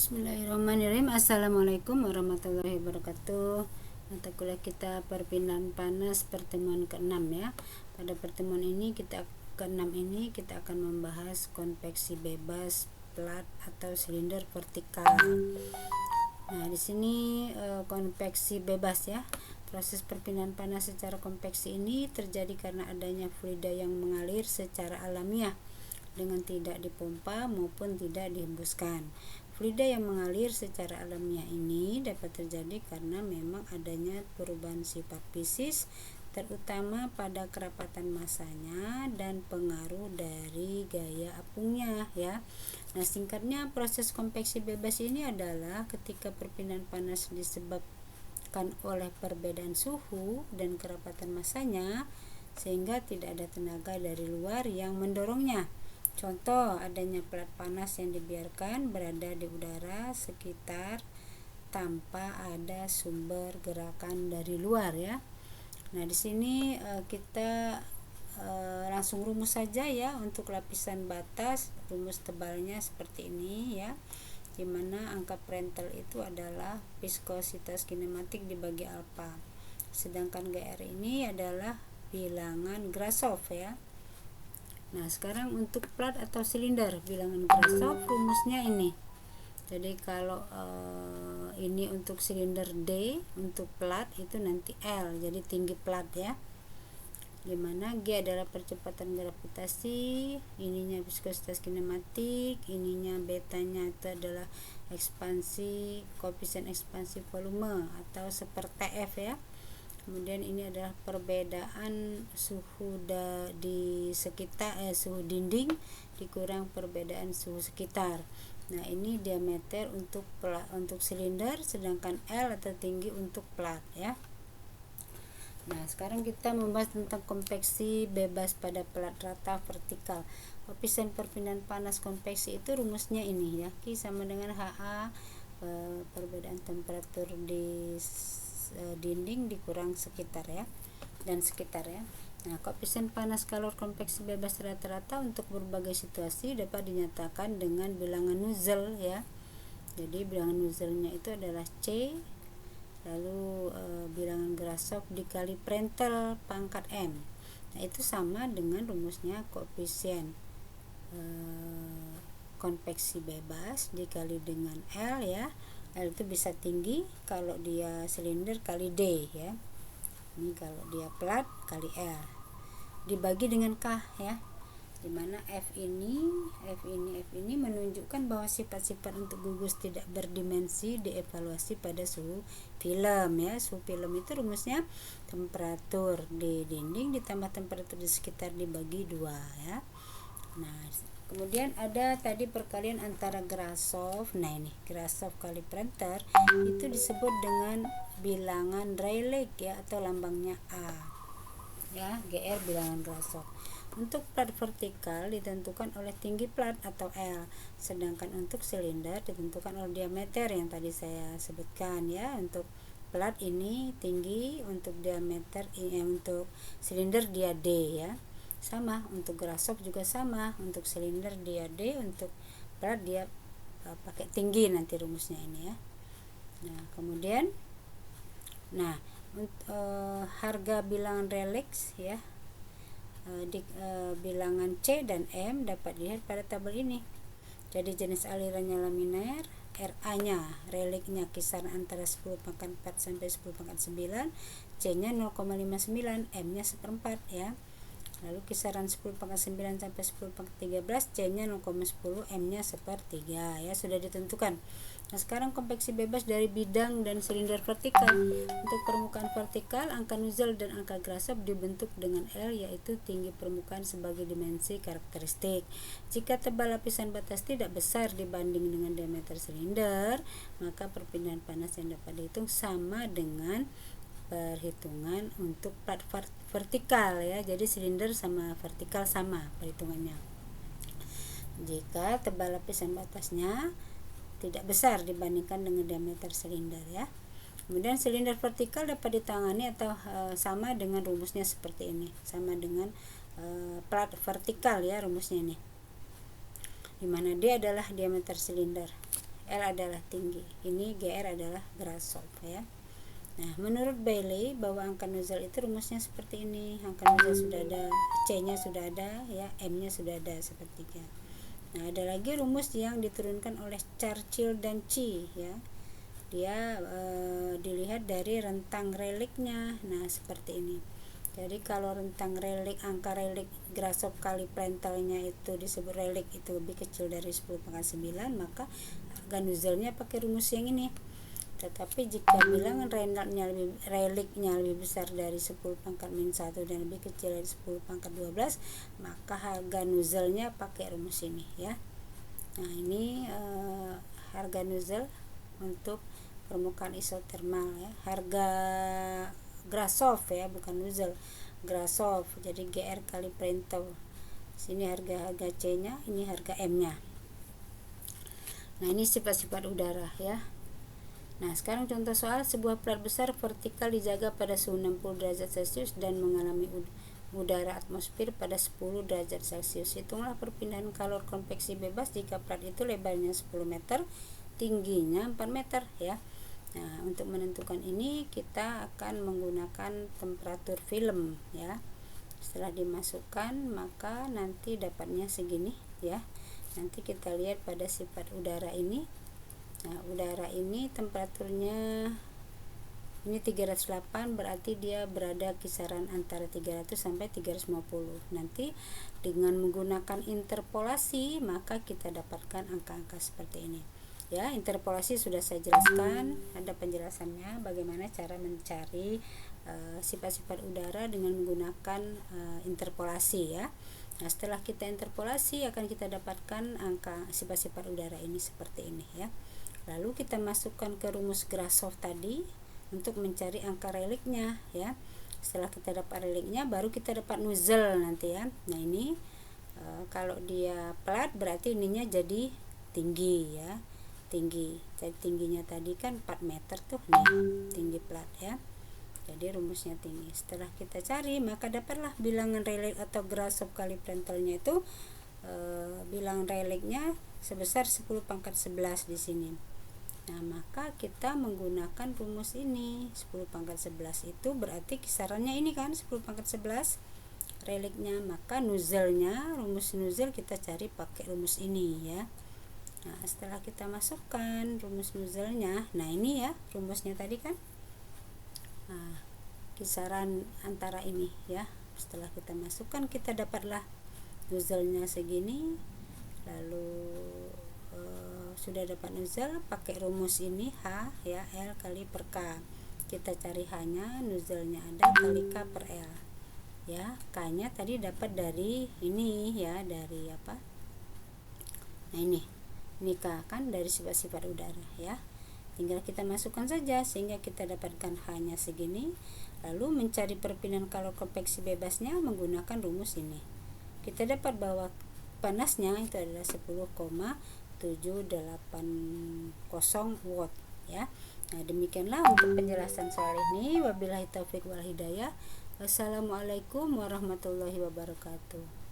Bismillahirrahmanirrahim. Assalamualaikum warahmatullahi wabarakatuh. Mata kuliah kita perpindahan panas pertemuan ke-6 ya. Pada pertemuan ini ke-6 ini kita akan membahas konveksi bebas, plat atau silinder vertikal. Nah, di sini konveksi bebas ya. Proses perpindahan panas secara konveksi ini terjadi karena adanya fluida yang mengalir secara alamiah dengan tidak dipompa maupun tidak dihembuskan. Fluida yang mengalir secara alamiah ini dapat terjadi karena memang adanya perubahan sifat fisis, terutama pada kerapatan masanya dan pengaruh dari gaya apungnya ya. Nah, singkatnya proses konveksi bebas ini adalah ketika perpindahan panas disebabkan oleh perbedaan suhu dan kerapatan masanya sehingga tidak ada tenaga dari luar yang mendorongnya. Contoh, adanya plat panas yang dibiarkan berada di udara sekitar tanpa ada sumber gerakan dari luar ya. Nah, di sini kita langsung rumus saja ya untuk lapisan batas. Rumus tebalnya seperti ini ya, dimana angka Prandtl itu adalah viskositas kinematik dibagi alfa, sedangkan GR ini adalah bilangan Grashof ya. Nah, sekarang untuk plat atau silinder, bilangan Grashof rumusnya ini. Jadi kalau ini untuk silinder D, untuk plat itu nanti L, jadi tinggi plat ya. Dimana G adalah percepatan gravitasi, ininya viskositas kinematik, ininya betanya itu adalah ekspansi, koefisien ekspansi volume atau seper TF ya. Kemudian ini adalah perbedaan suhu di sekitar suhu dinding dikurang perbedaan suhu sekitar. Nah, ini diameter untuk silinder, sedangkan L atau tinggi untuk plat ya. Nah, sekarang kita membahas tentang konveksi bebas pada plat rata vertikal. Koefisien perpindahan panas konveksi itu rumusnya ini ya, Q sama dengan HA perbedaan temperatur di dinding dikurang sekitar ya, dan sekitar ya. Nah, koefisien panas kalor konveksi bebas rata-rata untuk berbagai situasi dapat dinyatakan dengan bilangan Nusselt ya. Jadi bilangan Nusseltnya itu adalah C, lalu bilangan Grashof dikali Prandtl pangkat M. Nah, itu sama dengan rumusnya koefisien konveksi bebas dikali dengan L ya. L itu bisa tinggi kalau dia silinder kali D ya. Ini kalau dia plat kali L dibagi dengan K ya. Dimana F ini menunjukkan bahwa sifat-sifat untuk gugus tidak berdimensi dievaluasi pada suhu film ya. Suhu film itu rumusnya temperatur di dinding ditambah temperatur di sekitar dibagi 2 ya. Nah, kemudian ada tadi perkalian antara Grashof. Nah, ini Grashof kali Prandtl itu disebut dengan bilangan Rayleigh ya, atau lambangnya A ya, GR bilangan Grashof. Untuk plat vertikal ditentukan oleh tinggi plat atau L, sedangkan untuk silinder ditentukan oleh diameter yang tadi saya sebutkan ya. Untuk plat ini tinggi, untuk diameter untuk silinder dia D ya. Sama untuk Grashof juga sama, untuk silinder dia D, untuk plat dia pakai tinggi nanti rumusnya ini ya. Nah, kemudian harga bilangan Rayleigh ya, bilangan C dan M dapat dilihat pada tabel ini. Jadi jenis alirannya laminar, RA-nya Rayleigh-nya kisaran antara 10/4 sampai 10/9, C-nya 0,59, M-nya 1/4 ya. Lalu kisaran 10/9 sampai 10/13, C-nya 0,10, M-nya 1/3 ya, sudah ditentukan. Nah, sekarang konveksi bebas dari bidang dan silinder vertikal. Untuk permukaan vertikal, angka Nusselt dan angka Grashof dibentuk dengan L, yaitu tinggi permukaan sebagai dimensi karakteristik. Jika tebal lapisan batas tidak besar dibanding dengan diameter silinder, maka perpindahan panas yang dapat dihitung sama dengan perhitungan untuk plat vertikal ya. Jadi silinder sama vertikal sama perhitungannya jika tebal lapisan batasnya tidak besar dibandingkan dengan diameter silinder ya. Kemudian silinder vertikal dapat ditangani atau sama dengan rumusnya seperti ini, sama dengan plat vertikal ya rumusnya ini, dimana D adalah diameter silinder L adalah tinggi. Ini GR adalah Grashof ya. Nah, menurut Bailey bahwa angka nozzle itu rumusnya seperti ini. Angka nozzle sudah ada, C-nya sudah ada ya, M-nya sudah ada sepertiga. Nah, ada lagi rumus yang diturunkan oleh Churchill dan Chi ya. Dia dilihat dari rentang reliknya. Nah, seperti ini. Jadi kalau rentang relik, angka relik Grashof kali Prandtlnya itu disebut relik itu lebih kecil dari 10⁻⁹, maka harga nozzle-nya pakai rumus yang ini. Tetapi jika bilangan reliknya lebih besar dari 10⁻⁻1 dan lebih kecil dari 10⁻12, maka harga nozzle-nya pakai rumus ini ya. Nah, ini harga nozzle untuk permukaan isotermal ya. Harga Grashof ya, bukan nozzle, Grashof. Jadi GR kali Prandtl. Sini harga C-nya, ini harga M-nya. Nah, ini sifat-sifat udara ya. Nah, sekarang contoh soal, sebuah plat besar vertikal dijaga pada suhu 60 derajat Celcius dan mengalami udara atmosfer pada 10 derajat Celcius. Hitunglah perpindahan kalor konveksi bebas jika plat itu lebarnya 10 meter, tingginya 4 meter ya. Nah, untuk menentukan ini kita akan menggunakan temperatur film ya. Setelah dimasukkan, maka nanti dapatnya segini ya. Nanti kita lihat pada sifat udara ini. Nah, udara ini temperaturnya ini 308, berarti dia berada kisaran antara 300 sampai 350. Nanti dengan menggunakan interpolasi maka kita dapatkan angka-angka seperti ini. Ya, interpolasi sudah saya jelaskan, ada penjelasannya bagaimana cara mencari sifat-sifat udara dengan menggunakan interpolasi ya. Nah, setelah kita interpolasi akan kita dapatkan angka sifat-sifat udara ini seperti ini ya. Lalu kita masukkan ke rumus Grashof tadi untuk mencari angka reliknya ya. Setelah kita dapat reliknya baru kita dapat nozzle nanti ya. Nah, ini kalau dia plat berarti ininya jadi tinggi ya. Tinggi. Jadi tingginya tadi kan 4 meter tuh nih, tinggi plat ya. Jadi rumusnya tinggi. Setelah kita cari maka dapatlah bilangan relik atau Grashof kali Prandtlnya itu bilangan reliknya sebesar 10⁻11 di sini. Nah, maka kita menggunakan rumus ini. 10⁻11 itu berarti kisarannya ini kan 10⁻11 reliknya, maka nozzle-nya, rumus nozzle kita cari pakai rumus ini ya. Nah, setelah kita masukkan rumus nozzle-nya, nah ini ya rumusnya tadi kan. Nah, kisaran antara ini ya. Setelah kita masukkan kita dapatlah nozzle-nya segini. Lalu sudah dapat nozzle, pakai rumus ini H ya, L kali per K. Kita cari H-nya, nozzle-nya ada, kali K per L ya. K-nya tadi dapat dari ini ya, dari apa? Nah, ini K kan dari sifat-sifat udara ya. Tinggal kita masukkan saja sehingga kita dapatkan H-nya segini. Lalu mencari perpindahan kalor konveksi bebasnya menggunakan rumus ini. Kita dapat bahwa panasnya itu adalah 10,780 watt ya. Nah, demikianlah untuk penjelasan soal ini. Wabillahi taufik wal hidayah. Wassalamualaikum warahmatullahi wabarakatuh.